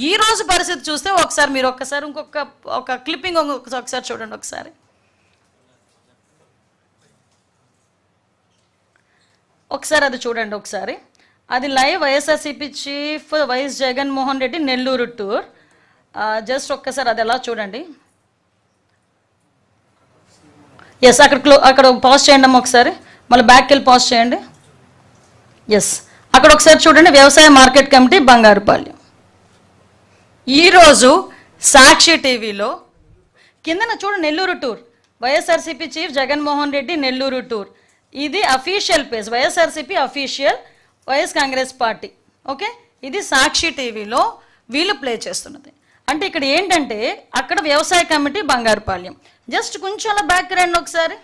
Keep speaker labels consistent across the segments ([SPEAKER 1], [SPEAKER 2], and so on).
[SPEAKER 1] ఈ రోజు పరిస్థితి చూస్తే ఒకసారి మీరు ఇంకొక క్లిప్పింగ్ ఒకసారి చూడండి. ఒకసారి అది చూడండి. ఒకసారి అది live YSRCP chief YS Jaganmohan Reddy Nellore tour. Just ఒక్కసారి అది ఎలా చూడండి. ఎస్, అక్కడ పాజ్ చేయండి అమ్మ. ఒకసారి మళ్ళీ బ్యాక్కి వెళ్ళి పాజ్ చేయండి. ఎస్, అక్కడ ఒకసారి చూడండి. వ్యవసాయ మార్కెట్ కమిటీ బంగారుపాలెం. ఈరోజు సాక్షి టీవీలో కిందన చూడండి, Nellore tour, YSRCP chief Jaganmohan Reddy Nellore tour. ఇది official page, YSRCP official, YS Congress party. Okay, ఇది సాక్షి టీవీలో వీళ్ళు ప్లే చేస్తున్నది. అంటే ఇక్కడ ఏంటంటే అక్కడ వ్యవసాయ కమిటీ బంగారుపాలెం. జస్ట్ కొంచెం అలా బ్యాక్ రండి ఒకసారి.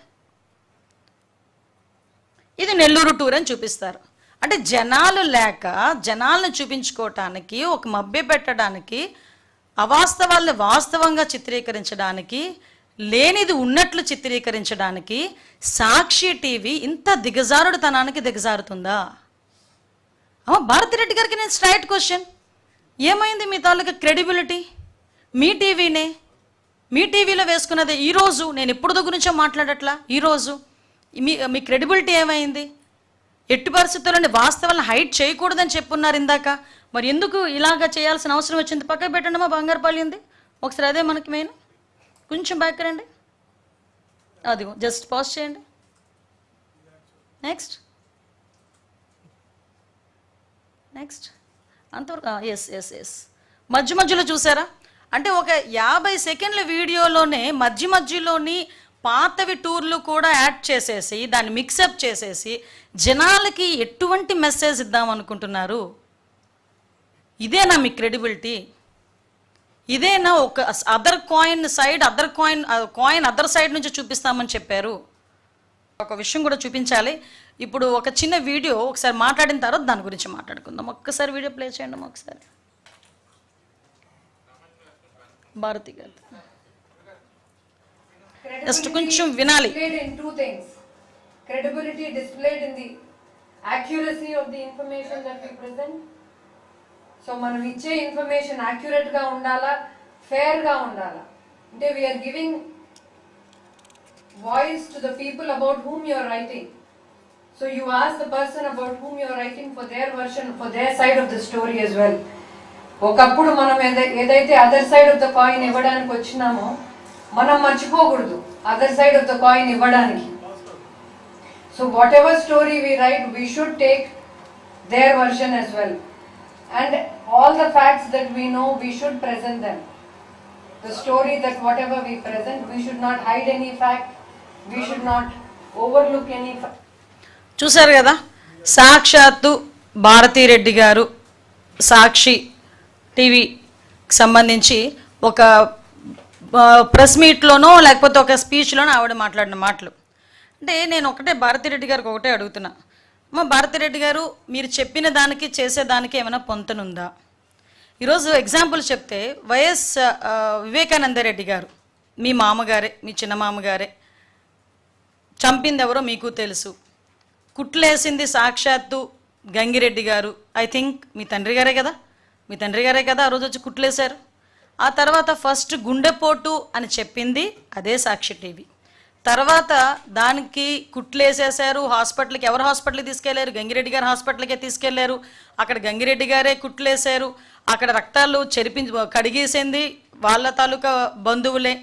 [SPEAKER 1] ఇది నెల్లూరు టూర్ అని చూపిస్తారు. అంటే జనాలు లేక జనాలను చూపించుకోవటానికి, ఒక మభ్య పెట్టడానికి, అవాస్తవాలను వాస్తవంగా చిత్రీకరించడానికి, లేనిది ఉన్నట్లు చిత్రీకరించడానికి సాక్షి టీవీ ఇంత దిగజారుడుతనానికి దిగజారుతుందా? భారతిరెడ్డి గారికి నేను స్ట్రైట్ క్వశ్చన్, ఏమైంది మీ తాలూకా క్రెడిబిలిటీ? మీ టీవీనే, మీ టీవీలో వేసుకున్నదే. ఈరోజు నేను ఎప్పుడు గురించో మాట్లాడట్లా, ఈరోజు మీ క్రెడిబిలిటీ ఏమైంది? ఎట్టి పరిస్థితుల్లోని వాస్తవాలను హైట్ చేయకూడదని చెప్పున్నారు ఇందాక. మరి ఎందుకు ఇలాగా చేయాల్సిన అవసరం వచ్చింది? పక్కకు పెట్టండి మా బంగారుపాలెంది ఒకసారి. అదే మనకి మెయిన్. కొంచెం బ్యాక్ రండి. అది జస్ట్ పాజ్ చేయండి. నెక్స్ట్ అంతవరకు. ఎస్ మధ్యలో చూసారా? అంటే ఒక 50 సెకండ్ల వీడియోలోనే మధ్యలోని పాతవి టూర్లు కూడా యాడ్ చేసేసి దాన్ని మిక్సప్ చేసేసి జనాలకి ఎటువంటి మెసేజ్ ఇద్దాం అనుకుంటున్నారు? ఇదేనా మీ క్రెడిబిలిటీ? ఇదేనా ఒక కాయిన్ అదర్ సైడ్ నుంచి చూపిస్తామని చెప్పారు? ఒక విషయం కూడా చూపించాలి. ఇప్పుడు ఒక చిన్న వీడియో ఒకసారి మాట్లాడిన తర్వాత దాని గురించి మాట్లాడుకుందాం. ఒక్కసారి వీడియో ప్లే చేయండి ఒకసారి. భారతి గారు జస్ట్ కొంచెం వినాలి.
[SPEAKER 2] Credibility displayed in the accuracy of the information that we present. So మనం ఇచ్చే ఇన్ఫర్మేషన్ యాక్యురేట్ గా ఉండాలా, ఫేర్ గా ఉండాలా. అంటే we are giving voice to the people about whom you are writing. So you ask the person about whom you are writing for their version, for their side of the story as well. ఒకప్పుడు మనం ఏదైతే other side of the coin ఇవ్వడానికి వచ్చినామో మనం మర్చిపోకూడదు other side of the coin ఇవ్వడానికి. So whatever story we write, we should take their version as well. And all the facts that we know, we should present them. The story that whatever we present, we should not hide any fact, we should not overlook any fact.
[SPEAKER 1] చూశారు కదా, సాక్షాత్తు భారతిరెడ్డి గారు సాక్షి టీవీకి సంబంధించి ఒక press మీట్లోనో లేకపోతే ఒక స్పీచ్లోనో ఆవిడ మాట్లాడిన మాటలు. అంటే నేను భారతిరెడ్డి గారికి ఒకటే అడుగుతున్నా. భారతిరెడ్డి గారు, మీరు చెప్పిన దానికి చేసేదానికి ఏమైనా పొంతనుందా? ఈరోజు ఎగ్జాంపుల్ చెప్తే వైఎస్ వివేకానంద రెడ్డి గారు మీ మామగారే, మీ చిన్న మామగారే. చంపింది ఎవరో మీకు తెలుసు. కుట్లేసింది సాక్షాత్తు గంగిరెడ్డి గారు. ఐ థింక్ మీ తండ్రి గారే కదా ఆ రోజు వచ్చి కుట్లేశారు. ఆ తర్వాత ఫస్ట్ గుండెపోటు అని చెప్పింది అదే సాక్షి టీవీ. తర్వాత దానికి కుట్లేసేశారు. హాస్పిటల్కి, ఎవరు హాస్పిటల్కి తీసుకెళ్లారు? గంగిరెడ్డి గారు హాస్పిటల్కే తీసుకెళ్లారు. అక్కడ గంగిరెడ్డి గారే కుట్లేశారు. అక్కడ రక్తాలు కడిగేసింది వాళ్ళ తాలూకా బంధువులే.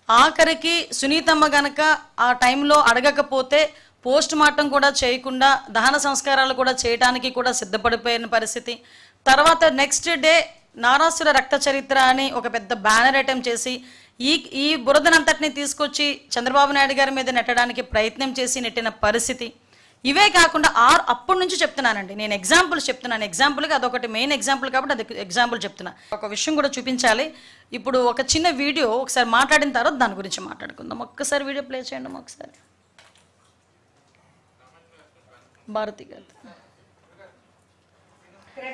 [SPEAKER 1] ఆఖరికి సునీతమ్మ గనక ఆ టైంలో అడగకపోతే పోస్ట్ మార్టం కూడా చేయకుండా దహన సంస్కారాలు కూడా చేయడానికి కూడా సిద్ధపడిపోయిన పరిస్థితి. తర్వాత నెక్స్ట్ డే నారాసుర రక్త చరిత్ర అని ఒక పెద్ద బ్యానర్ ఐటెం చేసి ఈ బురదనంతటిని తీసుకొచ్చి చంద్రబాబు నాయుడు గారి మీద నెట్టడానికి ప్రయత్నం చేసి నెట్టిన పరిస్థితి. ఇవే కాకుండా అప్పటి నుంచి చెప్తున్నానండి, నేను ఎగ్జాంపుల్స్ చెప్తున్నాను. ఎగ్జాంపుల్గా అదొకటి మెయిన్ ఎగ్జాంపుల్ కాబట్టి అది ఎగ్జాంపుల్ చెప్తున్నా. ఒక విషయం కూడా చూపించాలి. ఇప్పుడు ఒక చిన్న వీడియో ఒకసారి మాట్లాడిన తర్వాత దాని గురించి మాట్లాడుకుందాం. ఒక్కసారి వీడియో ప్లే చేయండి ఒకసారి. భారతి గారు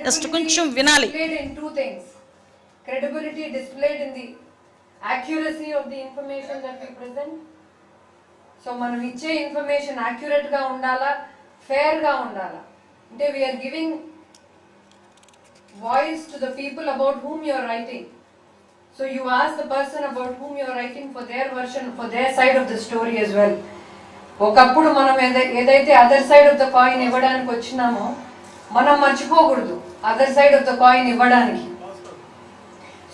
[SPEAKER 1] జస్ట్ కొంచెం వినాలి.
[SPEAKER 2] Credibility displayed in the accuracy of the information that we present. So మనం ఇచ్చే ఇన్ఫర్మేషన్ యాక్యురేట్ గా ఉండాలా, ఫేర్ గా ఉండాలా. అంటే we are giving voice to the people about whom you are writing. So you ask the person about whom you are writing for their version, for their side of the story as well. ఒకప్పుడు మనం ఏదైతే other side of the coin ఇవ్వడానికి వచ్చినామో మనం మర్చిపోకూడదు other side of the coin ఇవ్వడానికి.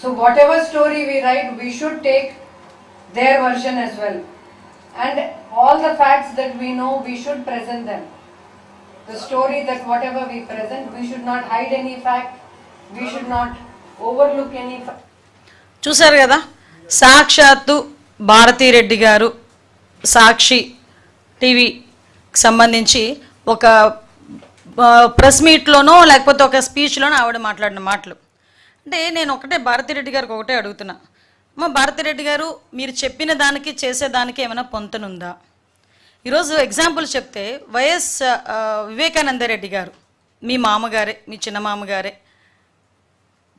[SPEAKER 2] So whatever story we write we should take their version as well. And all the facts that we know, we should present them. The story that whatever we present, we should not hide any fact, we should not overlook any fact.
[SPEAKER 1] చూశారు కదా, సాక్షాత్తు భారతీరెడ్డి గారు సాక్షి టీవీకి సంబంధించి ఒక press మీట్లోనో లేకపోతే ఒక స్పీచ్లోనో ఆవిడ మాట్లాడిన మాటలు. అంటే నేను ఒకటే భారతీరెడ్డి గారికి ఒకటే అడుగుతున్నా, మా భారతీరెడ్డి గారు మీరు చెప్పిన దానికి చేసేదానికి ఏమైనా పొంతనుందా? ఈరోజు ఎగ్జాంపుల్ చెప్తే వైఎస్ వివేకానందరెడ్డి గారు మీ మామగారే, మీ చిన్న మామగారే,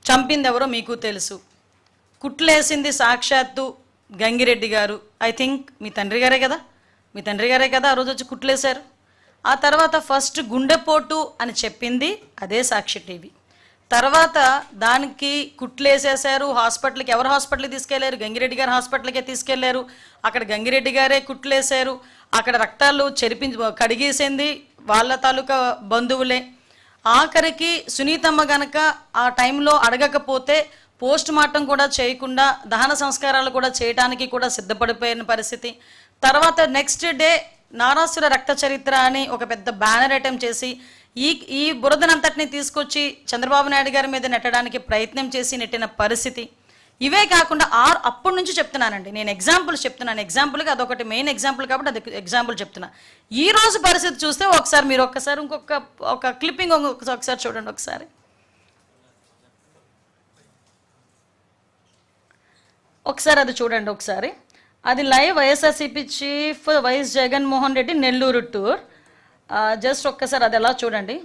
[SPEAKER 1] చంపింది ఎవరో మీకు తెలుసు, కుట్లేసింది సాక్షాత్తు గంగిరెడ్డి గారు, ఐ థింక్ మీ తండ్రి గారే కదా, మీ తండ్రి గారే కదా ఆ రోజు వచ్చి కుట్లేశారు. ఆ తర్వాత ఫస్ట్ గుండెపోటు అని చెప్పింది అదే సాక్షి టీవీ. తర్వాత దానికి కుట్లేసేసారు, హాస్పిటల్కి ఎవరు హాస్పిటల్కి తీసుకెళ్లారు? గంగిరెడ్డి గారు హాస్పిటల్కే తీసుకెళ్లారు. అక్కడ గంగిరెడ్డి గారే కుట్లేశారు, అక్కడ రక్తాలు కడిగేసింది వాళ్ళ తాలూకా బంధువులే. ఆఖరికి సునీతమ్మ గనక ఆ టైంలో అడగకపోతే పోస్ట్ మార్టం కూడా చేయకుండా దహన సంస్కారాలు కూడా చేయడానికి కూడా సిద్ధపడిపోయిన పరిస్థితి. తర్వాత నెక్స్ట్ డే నారాసుర రక్త చరిత్ర అని ఒక పెద్ద బ్యానర్ ఐటెం చేసి ఈ బురదనంతటిని తీసుకొచ్చి చంద్రబాబు నాయుడు గారి మీద నెట్టడానికి ప్రయత్నం చేసి నెట్టిన పరిస్థితి. ఇవే కాకుండా అప్పటి నుంచి చెప్తున్నానండి, నేను ఎగ్జాంపుల్స్ చెప్తున్నాను. ఎగ్జాంపుల్గా అదొకటి మెయిన్ ఎగ్జాంపుల్ కాబట్టి అది ఎగ్జాంపుల్ చెప్తున్నా. ఈ రోజు పరిస్థితి చూస్తే మీరు ఒక్కసారి ఒక క్లిప్పింగ్ ఒకసారి చూడండి. ఒకసారి అది చూడండి. ఒకసారి అది live YSRCP chief YS Jaganmohan Reddy Nellore tour. Just ఒక్కసారి అది ఎలా చూడండి.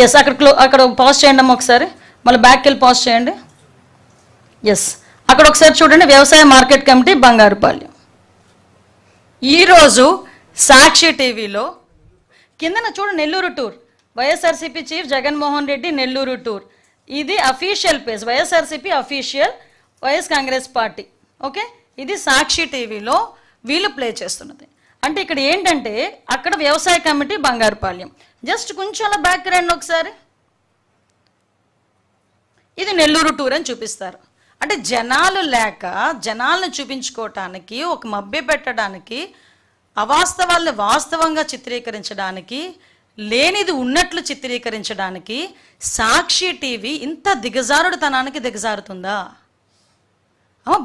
[SPEAKER 1] ఎస్, అక్కడ పాజ్ చేయండి అమ్మ, ఒకసారి మళ్ళీ బ్యాక్కి వెళ్ళి పాజ్ చేయండి. ఎస్, అక్కడ ఒకసారి చూడండి. వ్యవసాయ మార్కెట్ కమిటీ బంగారుపాలెం. ఈరోజు సాక్షి టీవీలో కిందన చూడండి, Nellore tour, YSRCP chief Jaganmohan Reddy Nellore tour. ఇది official page, YSRCP official, YS Congress party. Okay, ఇది సాక్షి టీవీలో వీళ్ళు ప్లే చేస్తున్నది. అంటే ఇక్కడ ఏంటంటే అక్కడ వ్యవసాయ కమిటీ బంగారుపాలెం. జస్ట్ కొంచెం అలా బ్యాక్ రండి ఒకసారి. ఇది నెల్లూరు టూర్ అని చూపిస్తారు. అంటే జనాలు లేక జనాలను చూపించుకోవటానికి, ఒక మభ్య పెట్టడానికి, అవాస్తవాలను వాస్తవంగా చిత్రీకరించడానికి, లేనిది ఉన్నట్లు చిత్రీకరించడానికి సాక్షి టీవీ ఇంత దిగజారుడుతనానికి దిగజారుతుందా?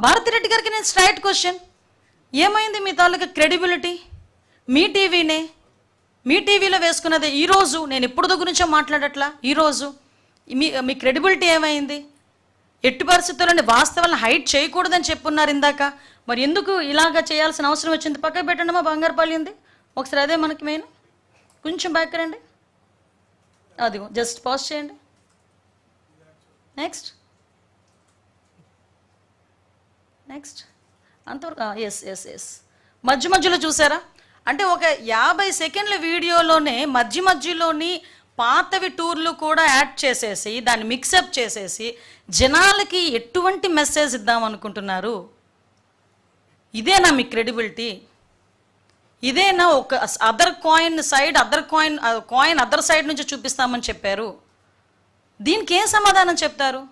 [SPEAKER 1] భారతిరెడ్డి గారికి నేను స్ట్రైట్ క్వశ్చన్, ఏమైంది మీ తాలూకా క్రెడిబిలిటీ? మీ టీవీనే, మీ టీవీలో వేసుకున్నదే. ఈరోజు నేను ఎప్పుడు గురించో మాట్లాడట్లా, ఈరోజు మీ క్రెడిబిలిటీ ఏమైంది? ఎట్టి పరిస్థితుల్లోని వాస్తవాలను హైడ్ చేయకూడదని చెప్పున్నారు ఇందాక. మరి ఎందుకు ఇలాగా చేయాల్సిన అవసరం వచ్చింది? పక్కకు పెట్టండి మా బంగారుపాలెంది ఒకసారి, అదే మనకి మెయిన్. కొంచెం బ్యాక్ రండి, అదిగో జస్ట్ పాజ్ చేయండి. నెక్స్ట్ అంతవరకు ఎస్ మధ్యలో చూసారా? అంటే ఒక 50 సెకండ్ల వీడియోలోనే మధ్యలోని పాతవి టూర్లు కూడా యాడ్ చేసేసి దాన్ని మిక్సప్ చేసేసి జనాలకి ఎటువంటి మెసేజ్ ఇద్దాం అనుకుంటున్నారు? ఇదేనా మీ క్రెడిబిలిటీ? ఇదేనా ఒక కాయిన్ అదర్ సైడ్ నుంచి చూపిస్తామని చెప్పారు? దీనికి ఏం సమాధానం చెప్తారు?